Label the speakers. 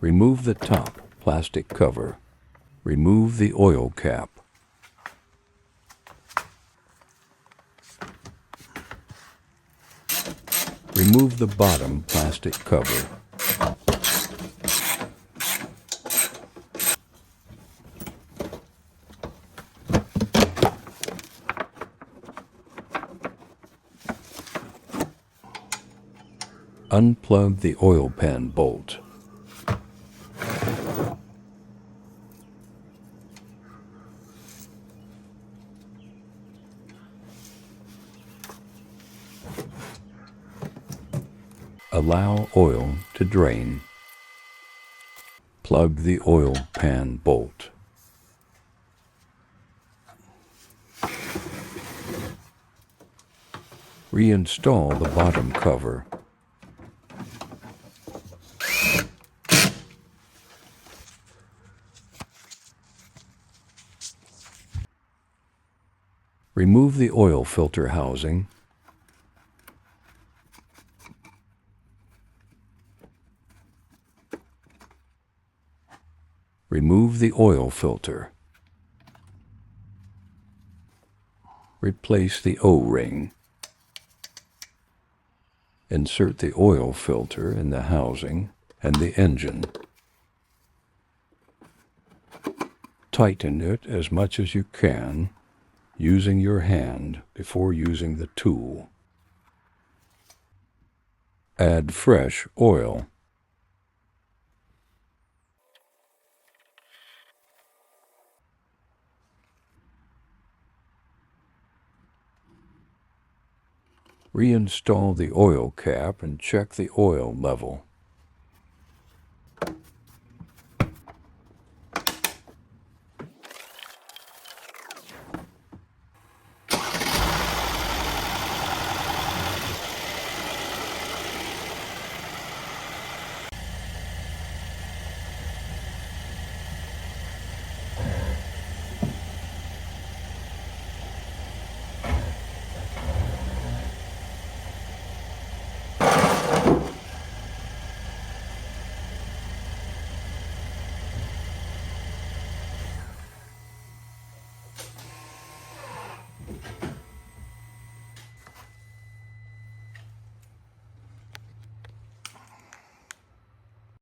Speaker 1: Remove the top plastic cover. Remove the oil cap. Remove the bottom plastic cover. Unplug the oil pan bolt. Allow oil to drain. Plug the oil pan bolt. Reinstall the bottom cover. Remove the oil filter housing. Remove the oil filter. Replace the O-ring. Insert the oil filter in the housing and the engine. Tighten it as much as you can using your hand before using the tool. Add fresh oil. Reinstall the oil cap and check the oil level.